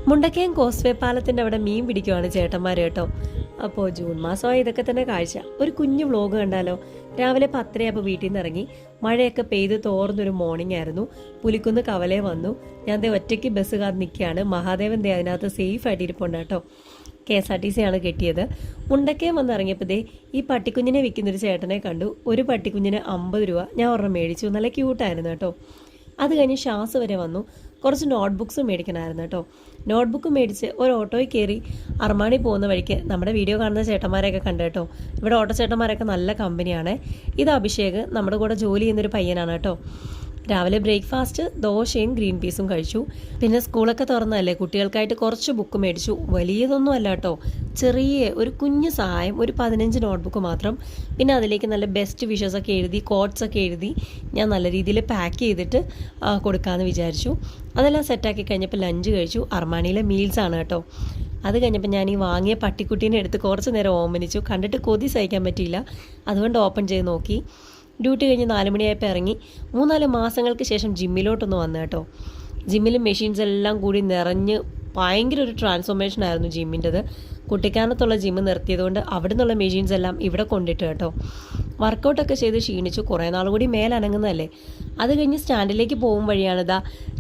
Mundakayam causeway പാലത്തിൻ്റെ അവിടെ മീൻ പിടിക്കുവാണ് ചേട്ടന്മാർ കേട്ടോ. അപ്പോൾ ജൂൺ മാസമായി ഇതൊക്കെ തന്നെ കാഴ്ച. ഒരു കുഞ്ഞു വ്ലോഗ് കണ്ടാലോ. രാവിലെ 10:30 വീട്ടിൽ നിന്ന് ഇറങ്ങി. മഴയൊക്കെ പെയ്ത് തോർന്നൊരു മോർണിംഗ് ആയിരുന്നു. പുലിക്കുന്ന് കവലേ വന്നു. ഞാൻ ഒറ്റയ്ക്ക് ബസ് കാത്ത് നിൽക്കുകയാണ്. മഹാദേവൻ അതിനകത്ത് സേഫ് ആയിട്ട് ഇരിപ്പുണ്ട് കേട്ടോ. KSRTC ആണ് കെട്ടിയത്. മുണ്ടക്കയം വന്ന് ഇറങ്ങിയപ്പോൾ ഈ പട്ടിക്കുഞ്ഞിനെ വിൽക്കുന്നൊരു ചേട്ടനെ കണ്ടു. ഒരു പട്ടിക്കുഞ്ഞിന് 50 രൂപ. ഞാൻ ഒരെണ്ണം മേടിച്ചു. നല്ല ക്യൂട്ടായിരുന്നു കേട്ടോ. അത് കഴിഞ്ഞ് ഷാസ് വരെ വന്നു. കുറച്ച് നോട്ട്ബുക്സും മേടിക്കണമായിരുന്നു കേട്ടോ. നോട്ട്ബുക്ക് മേടിച്ച് ഒരു ഓട്ടോയിൽ കയറി അർമാണി പോകുന്ന വഴിക്ക് നമ്മുടെ വീഡിയോ കാണുന്ന ചേട്ടന്മാരെയൊക്കെ കണ്ടു കേട്ടോ. ഇവിടെ ഓട്ടോ ചേട്ടന്മാരൊക്കെ നല്ല കമ്പനിയാണ്. ഇത് അഭിഷേക്, നമ്മുടെ കൂടെ ജോലി ചെയ്യുന്നൊരു പയ്യനാണ് കേട്ടോ. രാവിലെ ബ്രേക്ക്ഫാസ്റ്റ് ദോശയും ഗ്രീൻ പീസും കഴിച്ചു. പിന്നെ സ്കൂളൊക്കെ തുറന്നതല്ലേ, കുട്ടികൾക്കായിട്ട് കുറച്ച് ബുക്ക് മേടിച്ചു. വലിയതൊന്നും അല്ല കേട്ടോ, ചെറിയ ഒരു കുഞ്ഞു സഹായം, ഒരു 15 നോട്ട്ബുക്ക് മാത്രം. പിന്നെ അതിലേക്ക് നല്ല ബെസ്റ്റ് വിഷസൊക്കെ എഴുതി, കോട്ട്സൊക്കെ എഴുതി ഞാൻ നല്ല രീതിയിൽ പാക്ക് ചെയ്തിട്ട് കൊടുക്കാമെന്ന് വിചാരിച്ചു. അതെല്ലാം സെറ്റാക്കി കഴിഞ്ഞപ്പോൾ ലഞ്ച് കഴിച്ചു. അർമാനിയിലെ മീൽസാണ് കേട്ടോ. അത് കഴിഞ്ഞപ്പോൾ ഞാൻ ഈ വാങ്ങിയ പട്ടിക്കുട്ടീനെ എടുത്ത് കുറച്ച് നേരം ഓമനിച്ചു. കണ്ടിട്ട് കൊതി സഹിക്കാൻ പറ്റിയില്ല, അതുകൊണ്ട് ഓപ്പൺ ചെയ്ത് നോക്കി. ഡ്യൂട്ടി കഴിഞ്ഞ് 4 മണിയായപ്പോൾ ഇറങ്ങി. 3-4 മാസങ്ങൾക്ക് ശേഷം ജിമ്മിലോട്ടൊന്ന് വന്നു കേട്ടോ. ജിമ്മിലും മെഷീൻസ് എല്ലാം കൂടി നിറഞ്ഞ് ഭയങ്കര ഒരു ട്രാൻസ്ഫോർമേഷൻ ആയിരുന്നു ജിമ്മിൻ്റെത്. കുട്ടിക്കാനത്തുള്ള ജിമ്മ് നിർത്തിയതുകൊണ്ട് അവിടെ നിന്നുള്ള മെഷീൻസ് എല്ലാം ഇവിടെ കൊണ്ടിട്ട് കേട്ടോ. വർക്കൗട്ടൊക്കെ ചെയ്ത് ക്ഷീണിച്ചു. കുറേ നാൾ കൂടി മേലനങ്ങുന്നതല്ലേ. അത് കഴിഞ്ഞ് സ്റ്റാൻഡിലേക്ക് പോകും വഴിയാണിതാ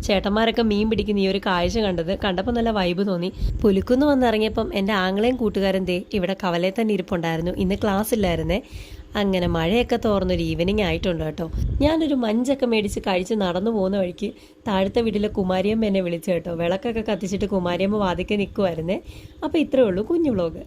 ചേട്ടന്മാരൊക്കെ മീൻ പിടിക്കുന്ന ഈ ഒരു കാഴ്ച കണ്ടത്. കണ്ടപ്പോൾ നല്ല വൈബ് തോന്നി. പുലിക്കുന്ന് വന്നിറങ്ങിയപ്പം എൻ്റെ ആങ്ങളെയും കൂട്ടുകാരൻ ഇവിടെ കവലയിൽ തന്നെ ഇരിപ്പുണ്ടായിരുന്നു. ഇന്ന് ക്ലാസ് ഇല്ലായിരുന്നേ. അങ്ങനെ മഴയൊക്കെ തോർന്നൊരു ഈവനിങ് ആയിട്ടുണ്ട് കേട്ടോ. ഞാനൊരു മഞ്ചൊക്കെ മേടിച്ച് കഴിച്ച് നടന്നു പോകുന്ന വഴിക്ക് താഴത്തെ വീട്ടിലെ കുമാരിയമ്മ എന്നെ വിളിച്ചു കേട്ടോ. വിളക്കൊക്കെ കത്തിച്ചിട്ട് കുമാരിയമ്മ വാതിക്കെ നിൽക്കുമായിരുന്നേ. അപ്പോൾ ഇത്രയേ ഉള്ളൂ കുഞ്ഞു വ്ലോഗ്.